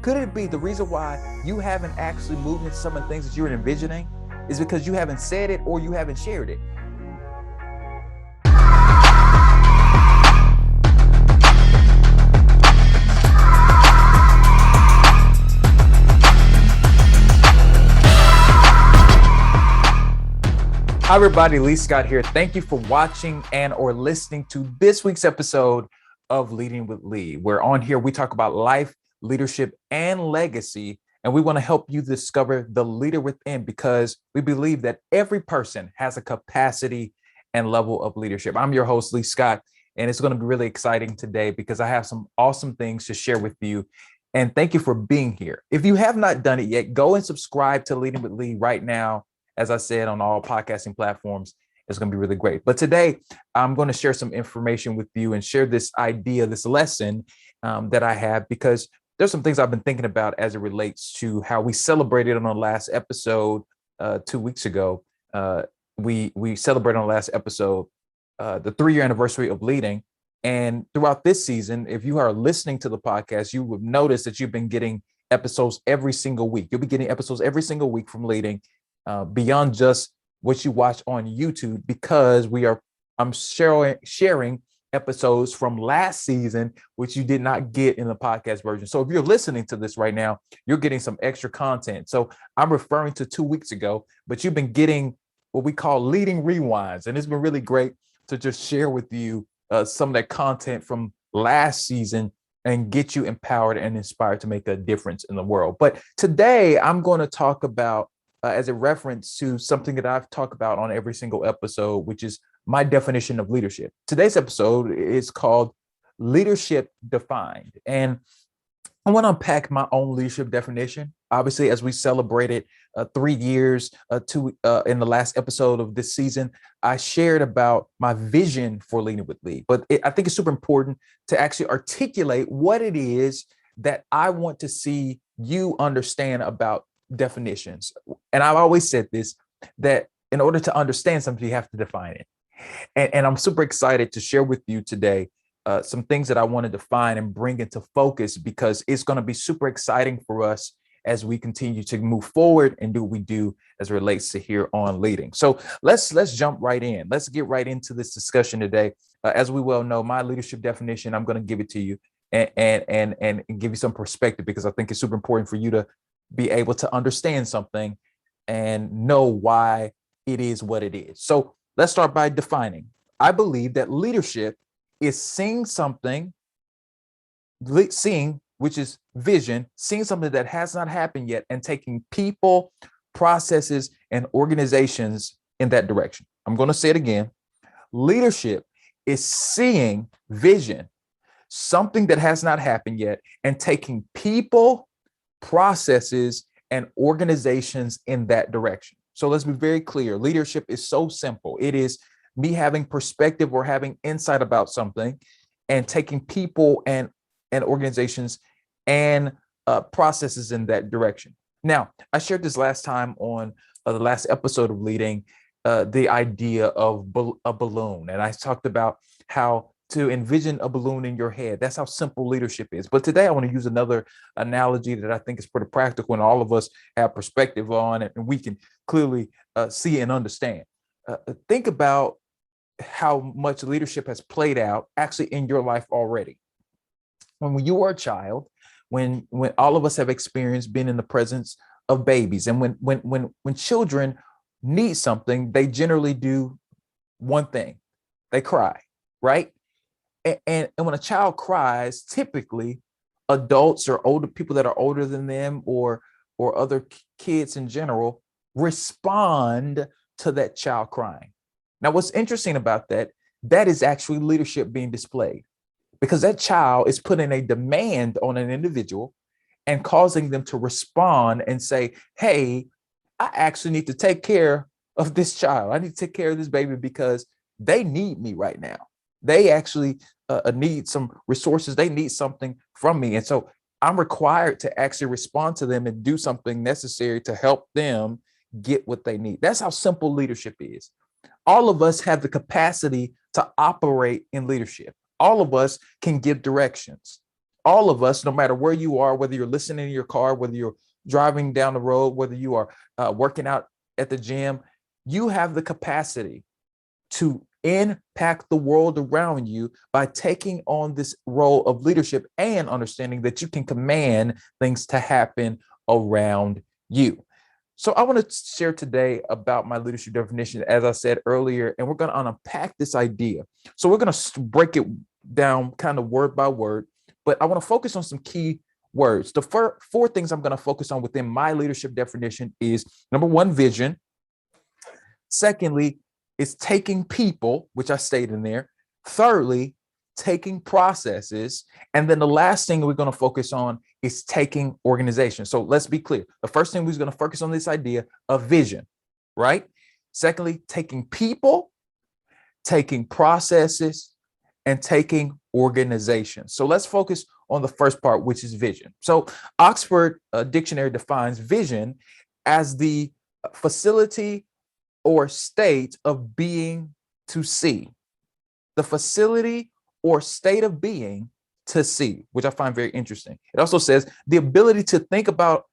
Could it be the reason why you haven't actually moved into some of the things that you're envisioning is because you haven't said it or you haven't shared it? Hi, everybody. Lee Scott here. Thank you for watching and or listening to this week's episode of Leading with Lee. Where on here, we talk about life, leadership, and legacy. And we want to help you discover the leader within because we believe that every person has a capacity and level of leadership. I'm your host, Lee Scott, and it's going to be really exciting today because I have some awesome things to share with you. And thank you for being here. If you have not done it yet, go and subscribe to Leading with Lee right now. As I said, on all podcasting platforms, it's going to be really great. But today, I'm going to share some information with you and share this idea, this lesson that I have, because there's some things I've been thinking about as it relates to how we celebrated on the last episode 2 weeks ago. We celebrated on the last episode the 3-year anniversary of leading. And throughout this season, if you are listening to the podcast, you would notice that you've been getting episodes every single week. You'll be getting episodes every single week from leading. Beyond just what you watch on YouTube, because I'm sharing episodes from last season, which you did not get in the podcast version. So if you're listening to this right now, you're getting some extra content. So I'm referring to 2 weeks ago, but you've been getting what we call leading rewinds. And it's been really great to just share with you some of that content from last season and get you empowered and inspired to make a difference in the world. But today I'm going to talk about as a reference to something that I've talked about on every single episode, which is my definition of leadership. Today's episode is called Leadership Defined. And I want to unpack my own leadership definition. Obviously, as we celebrated 3 years in the last episode of this season, I shared about my vision for Leading with Lee. But I think it's super important to actually articulate what it is that I want to see you understand about definitions. And I've always said this, that in order to understand something, you have to define it. And I'm super excited to share with you today some things that I want to define and bring into focus, because it's going to be super exciting for us as we continue to move forward and do what we do as it relates to here on leading. So let's jump right in. Let's get right into this discussion today. As we well know, my leadership definition, I'm going to give it to you and give you some perspective, because I think it's super important for you to be able to understand something and know why it is what it is. So let's start by defining. I believe that leadership is seeing something, which is vision, seeing something that has not happened yet and taking people, processes, and organizations in that direction. I'm going to say it again. Leadership is seeing vision, something that has not happened yet, and taking people, processes, and organizations in that direction. So let's be very clear. Leadership is so simple. It is me having perspective or having insight about something and taking people and organizations and processes in that direction. Now, I shared this last time on the last episode of Leading, the idea of a balloon. And I talked about how to envision a balloon in your head. That's how simple leadership is. But today I want to use another analogy that I think is pretty practical and all of us have perspective on it and we can clearly see and understand. Think about how much leadership has played out actually in your life already. When you were a child, when all of us have experienced being in the presence of babies, and when children need something, they generally do one thing: they cry, right? And when a child cries, typically adults or older people that are older than them or other kids in general respond to that child crying. Now, what's interesting about that is actually leadership being displayed, because that child is putting a demand on an individual and causing them to respond and say, hey, I actually need to take care of this child. I need to take care of this baby because they need me right now. They actually need some resources. They need something from me. And so I'm required to actually respond to them and do something necessary to help them get what they need. That's how simple leadership is. All of us have the capacity to operate in leadership. All of us can give directions. all of us, no matter where you are, whether you're listening in your car, whether you're driving down the road, whether you are working out at the gym, you have the capacity to impact the world around you by taking on this role of leadership and understanding that you can command things to happen around you. So I want to share today about my leadership definition, as I said earlier, and we're going to unpack this idea. So we're going to break it down kind of word by word, but I want to focus on some key words. The four things I'm going to focus on within my leadership definition is, number one, vision. Secondly, is taking people, which I stated in there. Thirdly, taking processes. And then the last thing we're going to focus on is taking organization. So let's be clear. The first thing we're going to focus on this idea of vision, right? Secondly, taking people, taking processes, and taking organization. So let's focus on the first part, which is vision. So Oxford Dictionary defines vision as the facility or state of being to see. The facility or state of being to see, which I find very interesting. It also says the ability to think about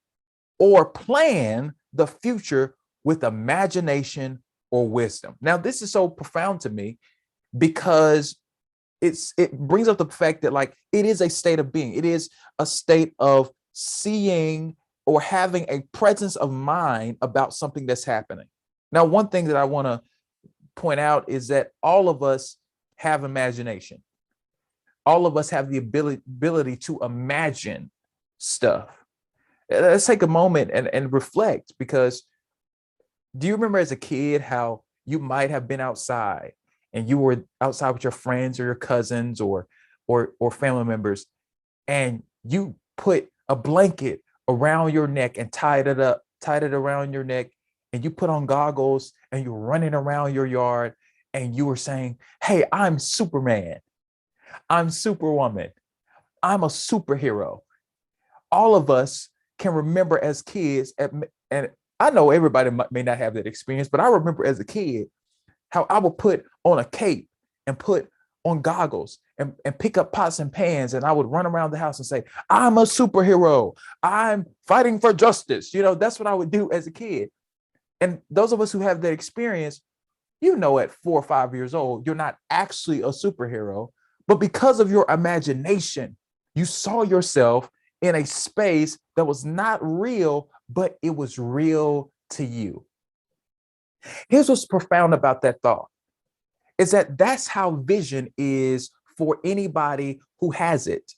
or plan the future with imagination or wisdom. Now, this is so profound to me because it brings up the fact that, like, it is a state of being. It is a state of seeing or having a presence of mind about something that's happening. Now, one thing that I want to point out is that all of us have imagination. All of us have the ability to imagine stuff. Let's take a moment and reflect, because do you remember as a kid how you might have been outside and you were outside with your friends or your cousins or family members, and you put a blanket around your neck and tied it around your neck, and you put on goggles and you're running around your yard and you were saying, hey, I'm Superman, I'm Superwoman, I'm a superhero. All of us can remember as kids, and I know everybody may not have that experience, but I remember as a kid how I would put on a cape and put on goggles and pick up pots and pans, and I would run around the house and say, I'm a superhero, I'm fighting for justice. You know, that's what I would do as a kid. And those of us who have that experience, you know, at 4 or 5 years old, you're not actually a superhero, but because of your imagination, you saw yourself in a space that was not real, but it was real to you. Here's what's profound about that thought, is that that's how vision is for anybody who has it.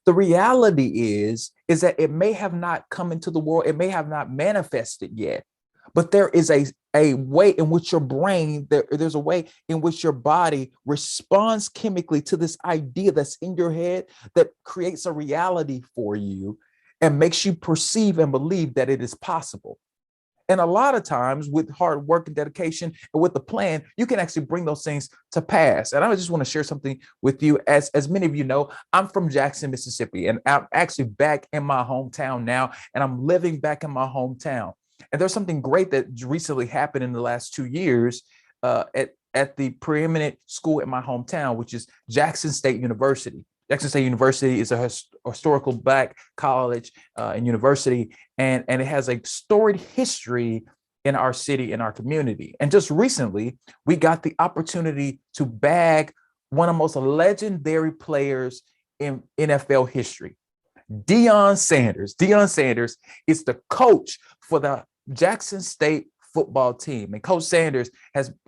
The reality is that it may have not come into the world, it may have not manifested yet, but there is a way in which your brain, there's a way in which your body responds chemically to this idea that's in your head that creates a reality for you and makes you perceive and believe that it is possible. And a lot of times with hard work and dedication and with a plan, you can actually bring those things to pass. And I just want to share something with you. As many of you know, I'm from Jackson, Mississippi, and I'm actually back in my hometown now, and I'm living back in my hometown. And there's something great that recently happened in the last 2 years at the preeminent school in my hometown, which is Jackson State University. Jackson State University is a historical Black college and university, and it has a storied history in our city, in our community. And just recently, we got the opportunity to bag one of the most legendary players in NFL history, Deion Sanders. Deion Sanders is the coach for the Jackson State football team. And Coach Sanders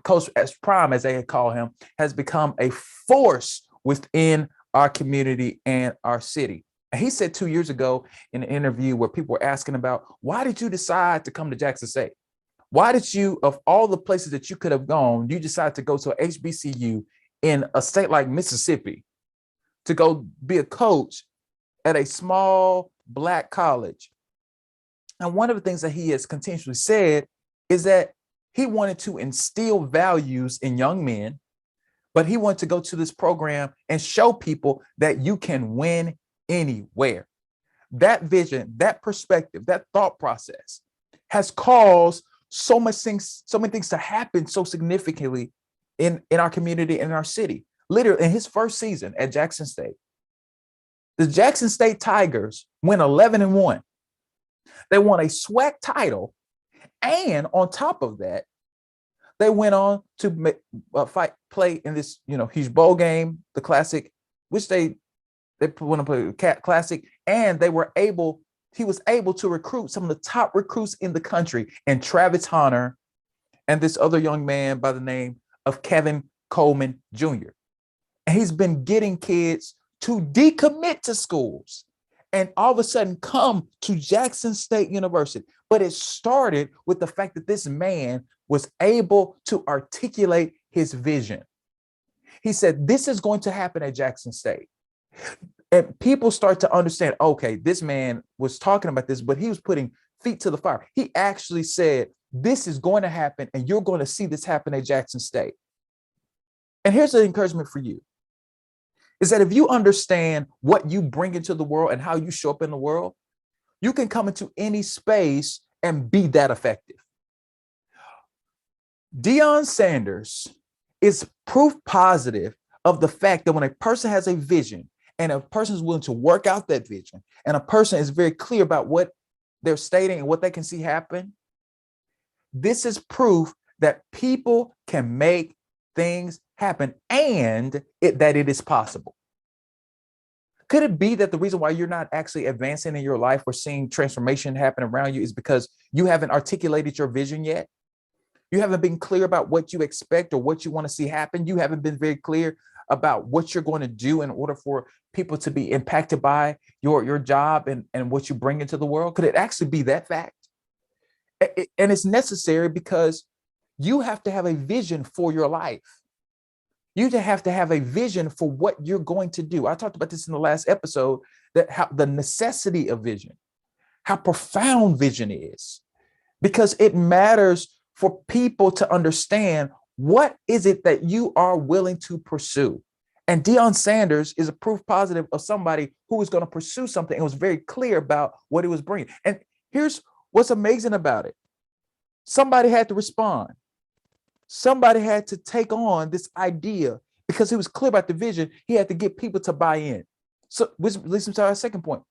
Coach Prime, as they call him, has become a force within our community and our city. And he said 2 years ago in an interview where people were asking about, why did you decide to come to Jackson State? Why did you, of all the places that you could have gone, you decided to go to a HBCU in a state like Mississippi to go be a coach at a small Black college? And one of the things that he has continuously said is that he wanted to instill values in young men, but he wanted to go to this program and show people that you can win anywhere. That vision, that perspective, that thought process has caused so many things to happen so significantly in our community and in our city. Literally, in his first season at Jackson State, The Jackson State Tigers went 11-1. They won a SWAC title. And on top of that, they went on to play in this, huge bowl game, the Classic, which they want to play Classic, and he was able to recruit some of the top recruits in the country, and Travis Hunter and this other young man by the name of Kevin Coleman Jr. And he's been getting kids to decommit to schools and all of a sudden come to Jackson State University. But it started with the fact that this man was able to articulate his vision. He said, this is going to happen at Jackson State. And people start to understand, okay, this man was talking about this, but he was putting feet to the fire. He actually said, this is going to happen, and you're going to see this happen at Jackson State. And here's the encouragement for you, is that if you understand what you bring into the world and how you show up in the world, you can come into any space and be that effective. Deion Sanders is proof positive of the fact that when a person has a vision and a person is willing to work out that vision and a person is very clear about what they're stating and what they can see happen, this is proof that people can make things happen and that it is possible. Could it be that the reason why you're not actually advancing in your life or seeing transformation happen around you is because you haven't articulated your vision yet? You haven't been clear about what you expect or what you want to see happen. You haven't been very clear about what you're going to do in order for people to be impacted by your job and what you bring into the world. Could it actually be that fact? And it's necessary because you have to have a vision for your life. You have to have a vision for what you're going to do. I talked about this in the last episode, that how the necessity of vision, how profound vision is, because it matters for people to understand what is it that you are willing to pursue. And Deion Sanders is a proof positive of somebody who was going to pursue something and was very clear about what he was bringing. And here's what's amazing about it. Somebody had to respond. Somebody had to take on this idea because he was clear about the vision. He had to get people to buy in. So which leads me to our second point.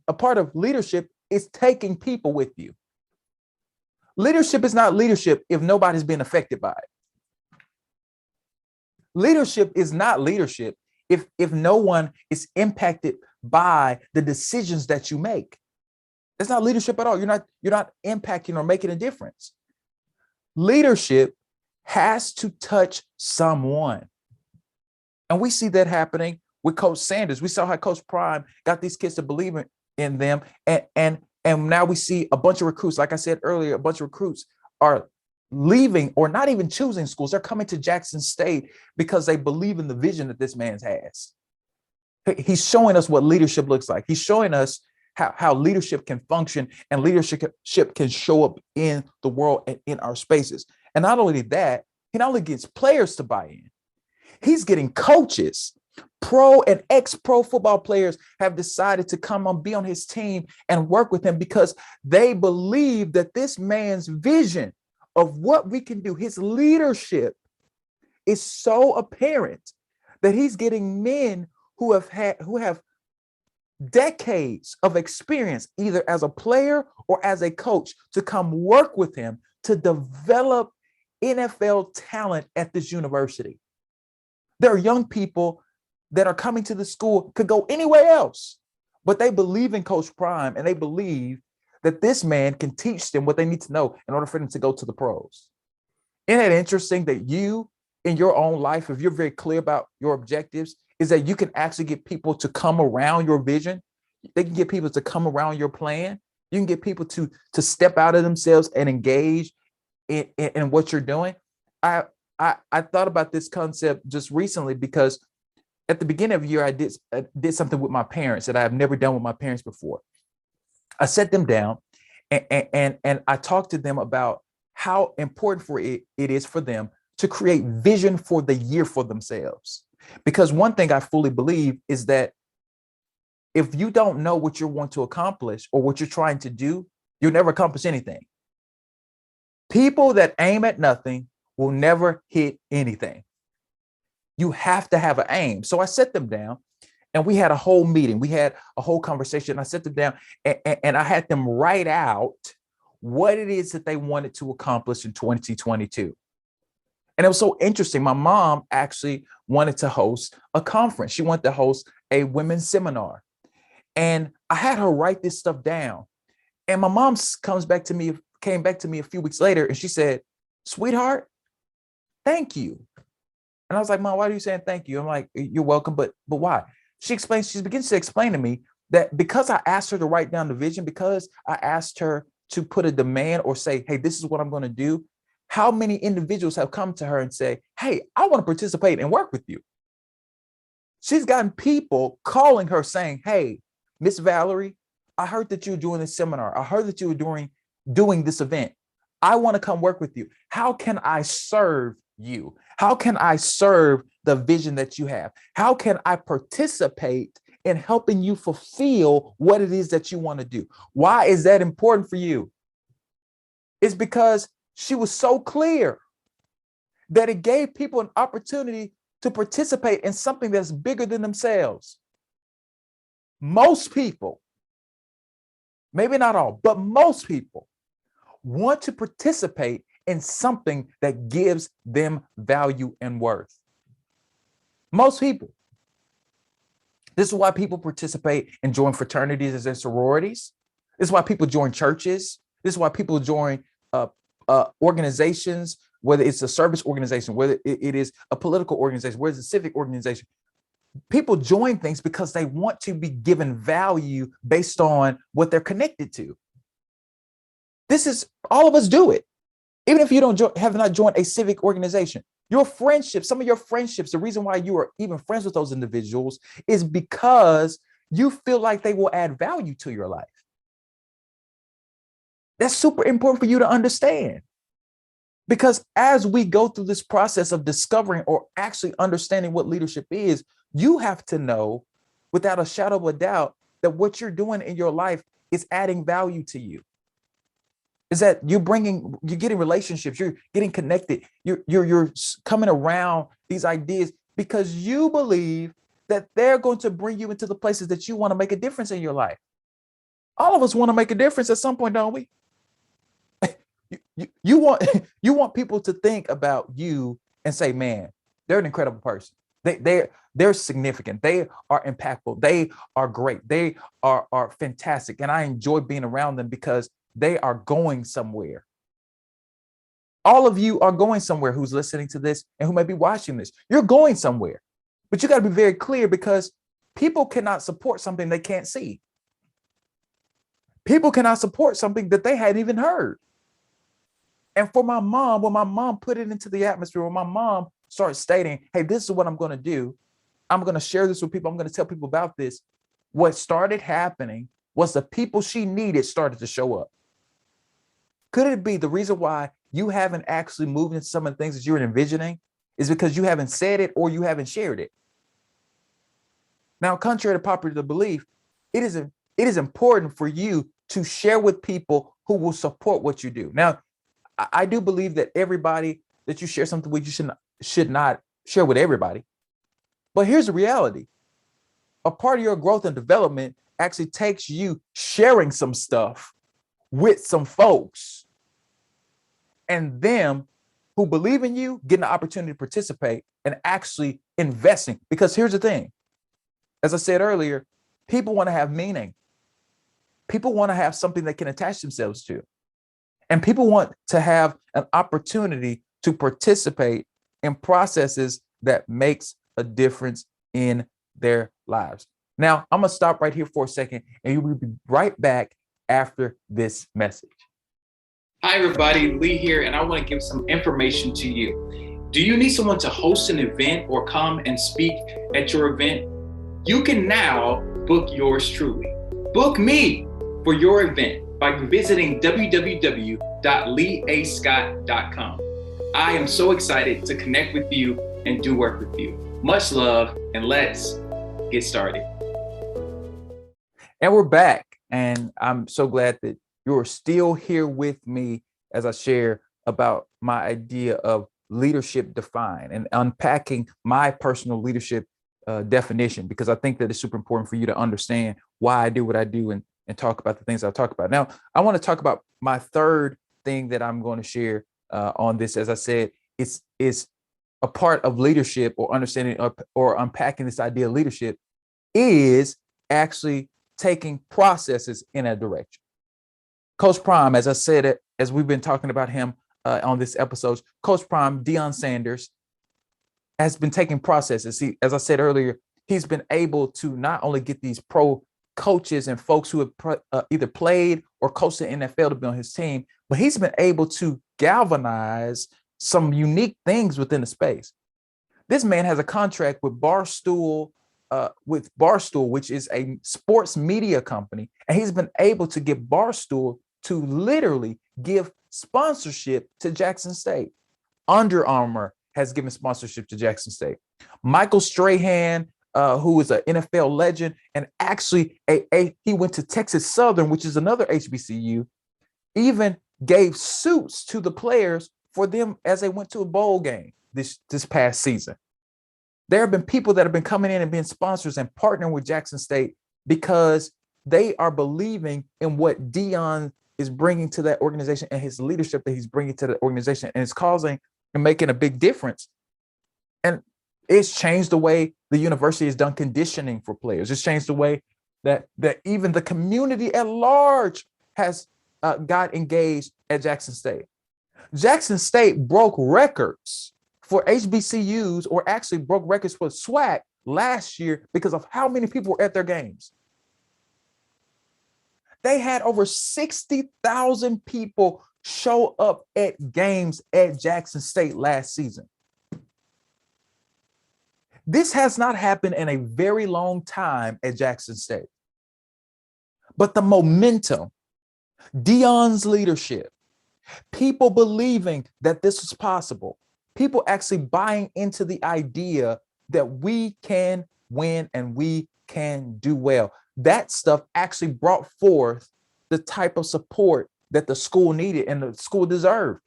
A part of leadership is taking people with you. Leadership is not leadership if nobody's being affected by it. Leadership is not leadership if no one is impacted by the decisions that you make. That's not leadership at all. You're not impacting or making a difference. Leadership has to touch someone. And we see that happening with Coach Sanders. We saw how Coach Prime got these kids to believe in them. And now we see a bunch of recruits. Like I said earlier, a bunch of recruits are leaving or not even choosing schools. They're coming to Jackson State because they believe in the vision that this man has. He's showing us what leadership looks like. He's showing us how leadership can function and leadership can show up in the world and in our spaces. And not only that, he not only gets players to buy in, he's getting coaches. Pro and ex-pro football players have decided to come on, be on his team and work with him because they believe that this man's vision of what we can do, his leadership, is so apparent that he's getting men who have decades of experience, either as a player or as a coach, to come work with him to develop NFL talent at this university. There are young people that are coming to the school, could go anywhere else, but they believe in Coach Prime and they believe that this man can teach them what they need to know in order for them to go to the pros. Isn't it interesting that you, in your own life, if you're very clear about your objectives, is that you can actually get people to come around your vision. They can get people to come around your plan. You can get people to step out of themselves and engage in what you're doing. I thought about this concept just recently because at the beginning of the year, I did something with my parents that I have never done with my parents before. I sat them down and I talked to them about how important for it is for them to create vision for the year for themselves. Because one thing I fully believe is that if you don't know what you want to accomplish or what you're trying to do, you'll never accomplish anything. People that aim at nothing will never hit anything. You have to have an aim. So I set them down And we had a whole meeting. We had a whole conversation. I sat them down and I had them write out what it is that they wanted to accomplish in 2022. And it was so interesting. My mom actually wanted to host a conference. She wanted to host a women's seminar. And I had her write this stuff down. And my mom came back to me a few weeks later, and she said, "Sweetheart, thank you." And I was like, "Mom, why are you saying thank you?" I'm like, "You're welcome, but why?" She begins to explain to me that because I asked her to write down the vision, because I asked her to put a demand or say, "Hey, this is what I'm going to do," how many individuals have come to her and say, "Hey, I want to participate and work with you." She's gotten people calling her saying, "Hey, Miss Valerie, I heard that you were doing this seminar. I heard that you were doing this event. I want to come work with you. How can I serve you? How can I serve the vision that you have? How can I participate in helping you fulfill what it is that you want to do?" Why is that important for you? It's because she was so clear that it gave people an opportunity to participate in something that's bigger than themselves. Most people, maybe not all, but most people want to participate in something that gives them value and worth. Most people. This is why people participate and join fraternities and sororities. This is why people join churches. This is why people join organizations, whether it's a service organization, whether it is a political organization, whether it's a civic organization. People join things because they want to be given value based on what they're connected to. This is, all of us do it. Even if you have not joined a civic organization, your friendships, some of your friendships, the reason why you are even friends with those individuals is because you feel like they will add value to your life. That's super important for you to understand. Because as we go through this process of discovering or actually understanding what leadership is, you have to know without a shadow of a doubt that what you're doing in your life is adding value to you. Is that you're getting relationships, you're getting connected, you're coming around these ideas because you believe that they're going to bring you into the places that you want to make a difference in your life. All of us want to make a difference at some point, don't we? You want people to think about you and say, "Man, they're an incredible person. They're significant. They are impactful. They are great. They are fantastic. And I enjoy being around them because they are going somewhere." All of you are going somewhere who's listening to this and who may be watching this. You're going somewhere, but you got to be very clear because people cannot support something they can't see. People cannot support something that they hadn't even heard. And for my mom, when my mom put it into the atmosphere, when my mom started stating, "Hey, this is what I'm going to do. I'm going to share this with people. I'm going to tell people about this." What started happening was the people she needed started to show up. Could it be the reason why you haven't actually moved into some of the things that you're envisioning is because you haven't said it or you haven't shared it? Now, contrary to popular belief, it is important for you to share with people who will support what you do. Now, I do believe that everybody that you share something with, you should not share with everybody. But here's the reality. A part of your growth and development actually takes you sharing some stuff with some folks and them who believe in you getting the opportunity to participate and actually investing. Because here's the thing. As I said earlier, people want to have meaning. People want to have something they can attach themselves to. And people want to have an opportunity to participate in processes that makes a difference in their lives. Now, I'm going to stop right here for a second, and you will be right back after this message. Hi, everybody. Lee here, and I want to give some information to you. Do you need someone to host an event or come and speak at your event? You can now book yours truly. Book me for your event by visiting www.leeascott.com. I am so excited to connect with you and do work with you. Much love, and let's get started. And we're back, and I'm so glad that you're still here with me as I share about my idea of leadership defined and unpacking my personal leadership definition, because I think that it's super important for you to understand why I do what I do and talk about the things I talk about. Now, I want to talk about my third thing that I'm going to share on this. As I said, it's a part of leadership, or understanding or unpacking this idea of leadership, is actually taking processes in a direction. Coach Prime, as I said, as we've been talking about him on this episode, Coach Prime, Deion Sanders, has been taking processes. As I said earlier, he's been able to not only get these pro coaches and folks who have either played or coached the NFL to be on his team, but he's been able to galvanize some unique things within the space. This man has a contract with Barstool, which is a sports media company, and he's been able to get Barstool to literally give sponsorship to Jackson State. Under Armour has given sponsorship to Jackson State. Michael Strahan, who is an NFL legend, and actually he went to Texas Southern, which is another HBCU, even gave suits to the players for them as they went to a bowl game this past season. There have been people that have been coming in and being sponsors and partnering with Jackson State because they are believing in what Deion is bringing to that organization and his leadership that he's bringing to the organization, and it's causing and making a big difference. And it's changed the way the university has done conditioning for players. It's changed the way that even the community at large has got engaged at Jackson State. Jackson State broke records for HBCUs, or actually broke records for SWAC last year because of how many people were at their games. They had over 60,000 people show up at games at Jackson State last season. This has not happened in a very long time at Jackson State. But the momentum, Deion's leadership, people believing that this is possible, people actually buying into the idea that we can win and we can do well. That stuff actually brought forth the type of support that the school needed and the school deserved.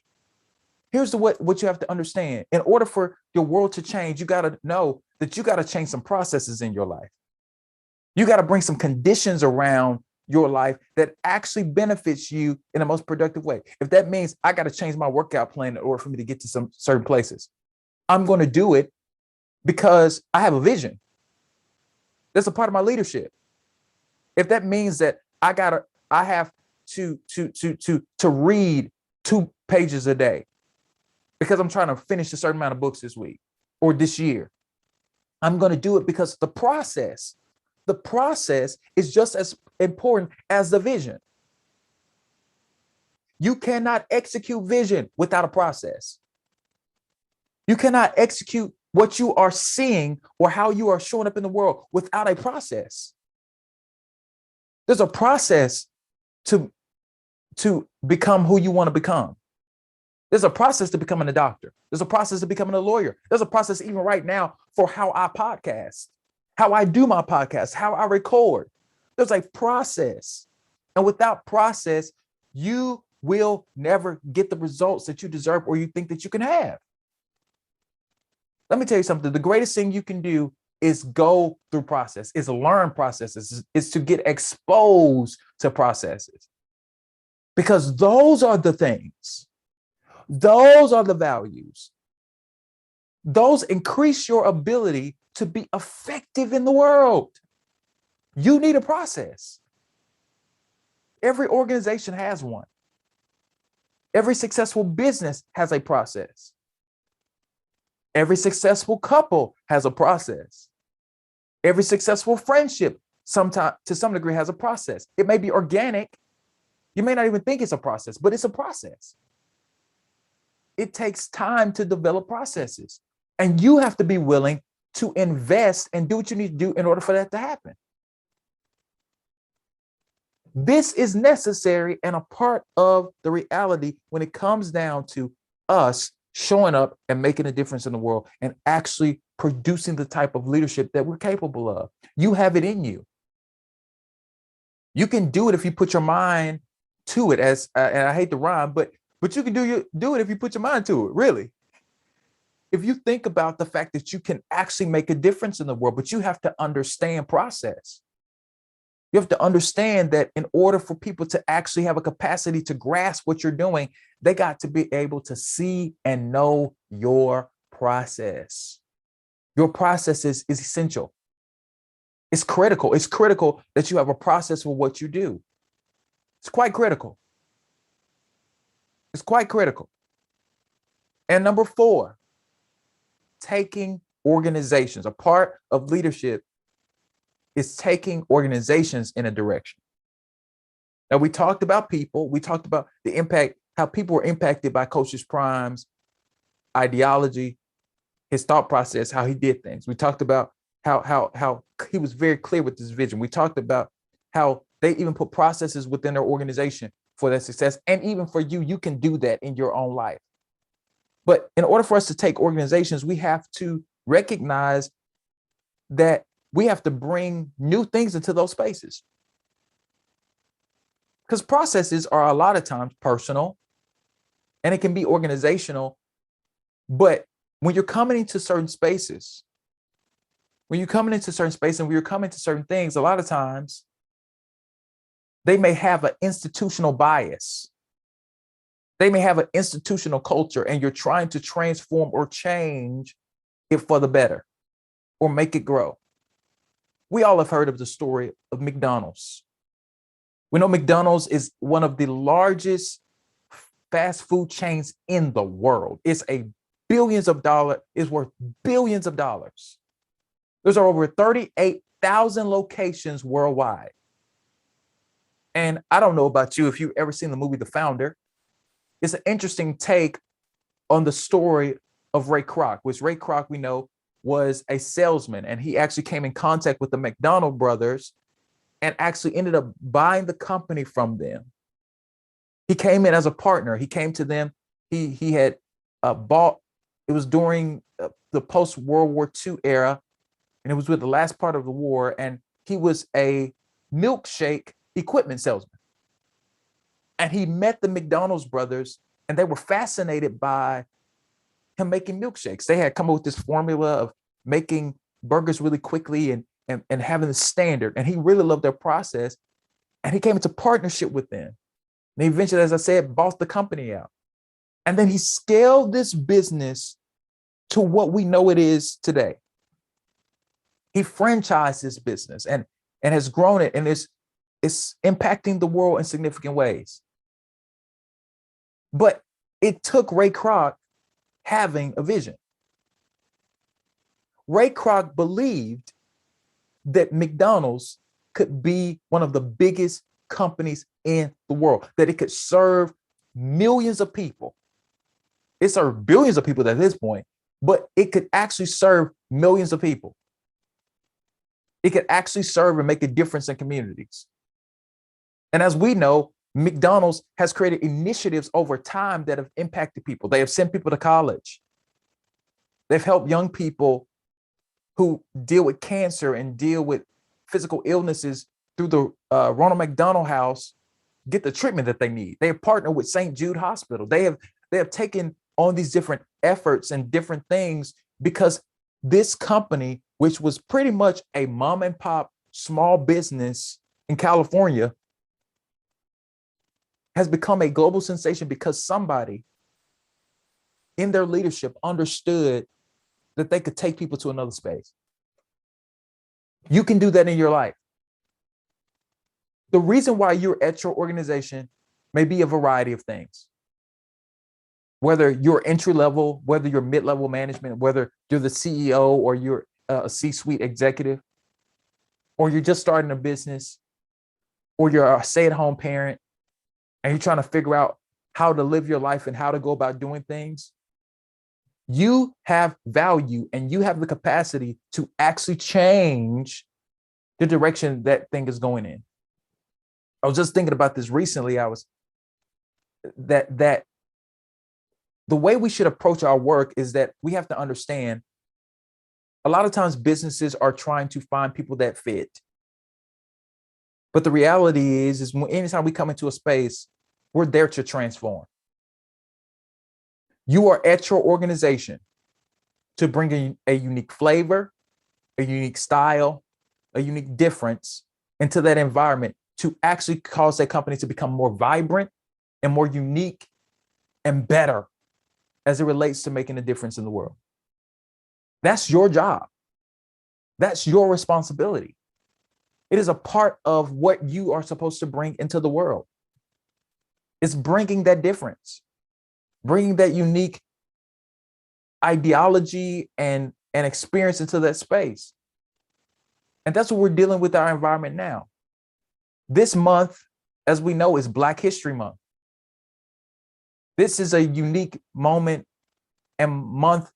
Here's what you have to understand. In order for your world to change, you got to know that you got to change some processes in your life. You got to bring some conditions around your life that actually benefits you in the most productive way. If that means I got to change my workout plan in order for me to get to some certain places, I'm going to do it because I have a vision. That's a part of my leadership. If that means that I have to read 2 pages a day because I'm trying to finish a certain amount of books this week or this year, I'm going to do it because the process is just as important as the vision. You cannot execute vision without a process. You cannot execute what you are seeing or how you are showing up in the world without a process. There's a process to become who you want to become. There's a process to becoming a doctor. There's a process to becoming a lawyer. There's a process even right now for how I podcast, how I do my podcast, how I record. There's a process. And without process, you will never get the results that you deserve or you think that you can have. Let me tell you something. The greatest thing you can do is go through process, is learn processes, is to get exposed to processes. Because those are the things. Those are the values. Those increase your ability to be effective in the world. You need a process. Every organization has one. Every successful business has a process. Every successful couple has a process. Every successful friendship, sometimes to some degree, has a process. It may be organic. You may not even think it's a process, but it's a process. It takes time to develop processes. And you have to be willing to invest and do what you need to do in order for that to happen. This is necessary and a part of the reality when it comes down to us showing up and making a difference in the world and actually producing the type of leadership that we're capable of. You have it in you. You can do it if you put your mind to it, and I hate to rhyme, but you can do it if you put your mind to it, really. If you think about the fact that you can actually make a difference in the world, but you have to understand process. You have to understand that in order for people to actually have a capacity to grasp what you're doing, they got to be able to see and know your process. Your process is essential. It's critical. It's critical that you have a process for what you do. It's quite critical. It's quite critical. And number 4, taking organizations. A part of leadership is taking organizations in a direction. Now, we talked about people. We talked about the impact, how people were impacted by Coach Prime's ideology, his thought process, how he did things. We talked about how he was very clear with his vision. We talked about how they even put processes within their organization for their success. And even for you, you can do that in your own life. But in order for us to take organizations, we have to recognize that we have to bring new things into those spaces. Because processes are a lot of times personal and it can be organizational. But when you're coming into certain spaces, and when you're coming to certain things, a lot of times they may have an institutional bias. They may have an institutional culture, and you're trying to transform or change it for the better or make it grow. We all have heard of the story of McDonald's. We know McDonald's is one of the largest fast food chains in the world. It's worth billions of dollars. There's over 38,000 locations worldwide. And I don't know about you, if you've ever seen the movie The Founder, it's an interesting take on the story of Ray Kroc, which Ray Kroc, we know, was a salesman, and he actually came in contact with the McDonald brothers and actually ended up buying the company from them. He came in as a partner. He came to them. He had bought, it was during the post-World War II era, and it was with the last part of the war, and he was a milkshake equipment salesman. And he met the McDonald's brothers, and they were fascinated by him making milkshakes. They had come up with this formula of making burgers really quickly and having the standard. And he really loved their process. And he came into partnership with them. And he eventually, as I said, bought the company out. And then he scaled this business to what we know it is today. He franchised his business and has grown it, and it's impacting the world in significant ways. But it took Ray Kroc having a vision. Ray Kroc believed that McDonald's could be one of the biggest companies in the world, that it could serve millions of people. It served billions of people at this point, but it could actually serve millions of people. It could actually serve and make a difference in communities. And as we know, McDonald's has created initiatives over time that have impacted people. They have sent people to college. They've helped young people who deal with cancer and deal with physical illnesses through the Ronald McDonald House get the treatment that they need. They have partnered with St. Jude Hospital. They have taken on these different efforts and different things because this company, which was pretty much a mom and pop small business in California, has become a global sensation because somebody in their leadership understood that they could take people to another space. You can do that in your life. The reason why you're at your organization may be a variety of things. Whether you're entry level, whether you're mid-level management, whether you're the CEO or you're a C-suite executive, or you're just starting a business, or you're a stay-at-home parent, and you're trying to figure out how to live your life and how to go about doing things, you have value and you have the capacity to actually change the direction that thing is going in. I was just thinking about this recently. That the way we should approach our work is that we have to understand a lot of times businesses are trying to find people that fit. But the reality is anytime we come into a space, we're there to transform. You are at your organization to bring a unique flavor, a unique style, a unique difference into that environment to actually cause that company to become more vibrant and more unique and better as it relates to making a difference in the world. That's your job. That's your responsibility. It is a part of what you are supposed to bring into the world. It's bringing that difference, bringing that unique ideology and experience into that space. And that's what we're dealing with our environment now. This month, as we know, is Black History Month. This is a unique moment and month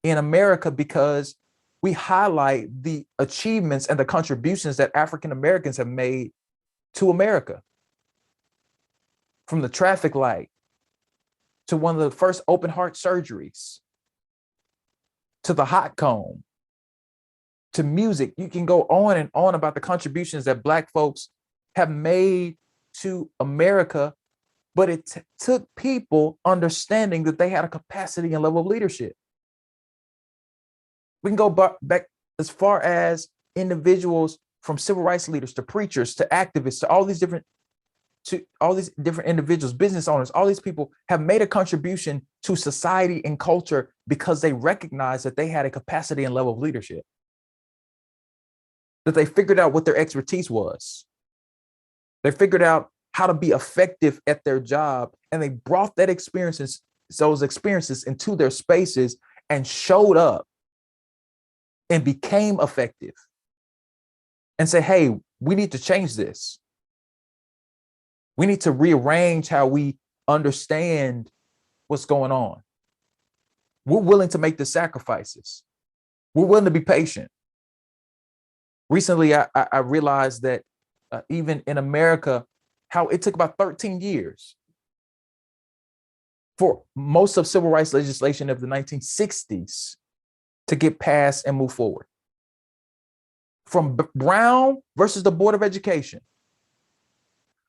in America because we highlight the achievements and the contributions that African Americans have made to America. From the traffic light to one of the first open heart surgeries, to the hot comb, to music. You can go on and on about the contributions that Black folks have made to America, but it took people understanding that they had a capacity and level of leadership. We can go back as far as individuals, from civil rights leaders to preachers to activists to all these different individuals, business owners. All these people have made a contribution to society and culture because they recognized that they had a capacity and level of leadership, that they figured out what their expertise was. They figured out how to be effective at their job, and they brought those experiences into their spaces and showed up and became effective and say, hey, we need to change this. We need to rearrange how we understand what's going on. We're willing to make the sacrifices. We're willing to be patient. Recently, I realized that even in America, how it took about 13 years for most of civil rights legislation of the 1960s to get passed and move forward. From Brown versus the Board of Education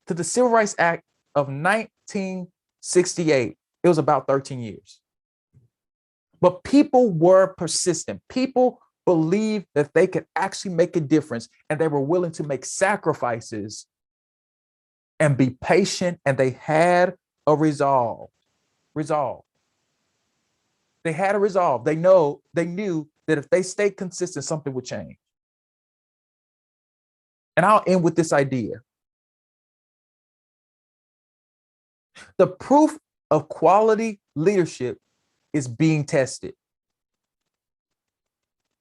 to the Civil Rights Act of 1968, it was about 13 years. But people were persistent. People believed that they could actually make a difference, and they were willing to make sacrifices and be patient, and they had a resolve. They had a resolve. They knew that if they stayed consistent, something would change. And I'll end with this idea. The proof of quality leadership is being tested.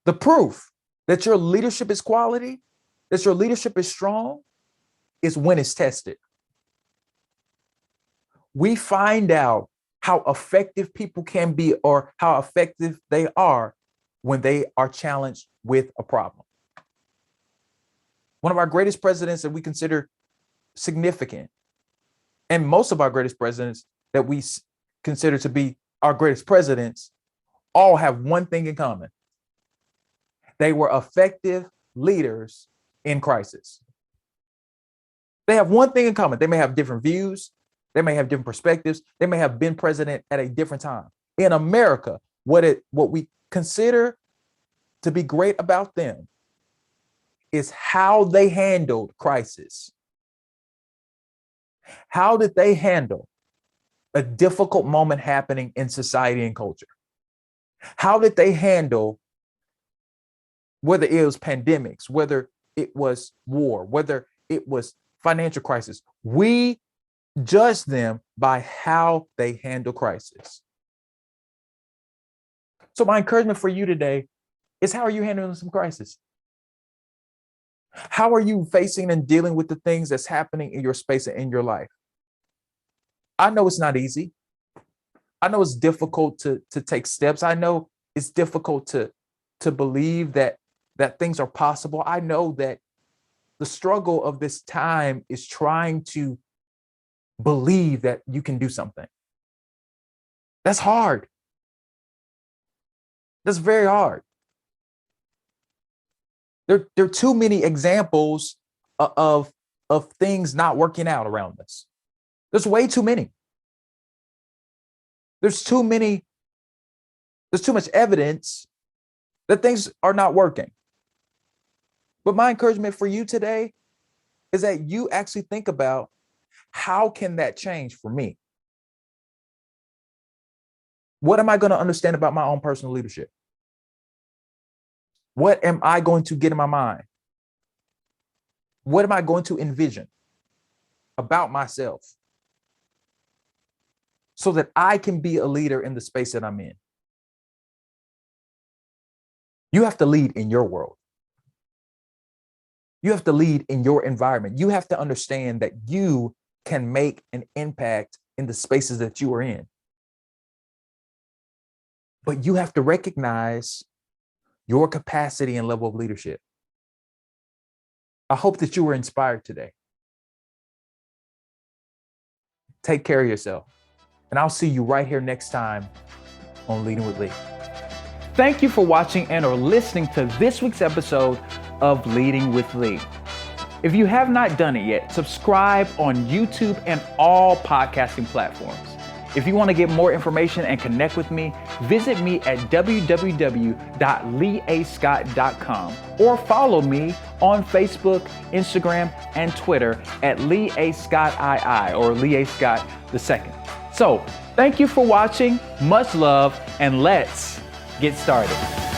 The proof that your leadership is quality, that your leadership is strong, is when it's tested. We find out how effective people can be or how effective they are when they are challenged with a problem. One of our greatest presidents that we consider significant, and most of our greatest presidents that we consider to be our greatest presidents, all have one thing in common. They were effective leaders in crisis. They have one thing in common. They may have different views. They may have different perspectives. They may have been president at a different time. In America, what we consider to be great about them is how they handled crisis. How did they handle a difficult moment happening in society and culture? How did they handle whether it was pandemics, whether it was war, whether it was financial crisis? We judge them by how they handle crisis. So my encouragement for you today is, how are you handling some crisis? How are you facing and dealing with the things that's happening in your space and in your life? I know it's not easy. I know it's difficult to take steps. I know it's difficult to believe that things are possible. I know that the struggle of this time is trying to believe that you can do something. That's hard. That's very hard. There are too many examples of things not working out around us. There's way too many. There's too much evidence that things are not working. But my encouragement for you today is that you actually think about, how can that change for me? What am I going to understand about my own personal leadership? What am I going to get in my mind? What am I going to envision about myself so that I can be a leader in the space that I'm in? You have to lead in your world. You have to lead in your environment. You have to understand that you can make an impact in the spaces that you are in. But you have to recognize your capacity and level of leadership. I hope that you were inspired today. Take care of yourself. And I'll see you right here next time on Leading with Lee. Thank you for watching and or listening to this week's episode of Leading with Lee. If you have not done it yet, subscribe on YouTube and all podcasting platforms. If you want to get more information and connect with me, visit me at www.leeascott.com or follow me on Facebook, Instagram, and Twitter at Lee A. Scott II or Lee A. Scott II. So thank you for watching. Much love, and let's get started.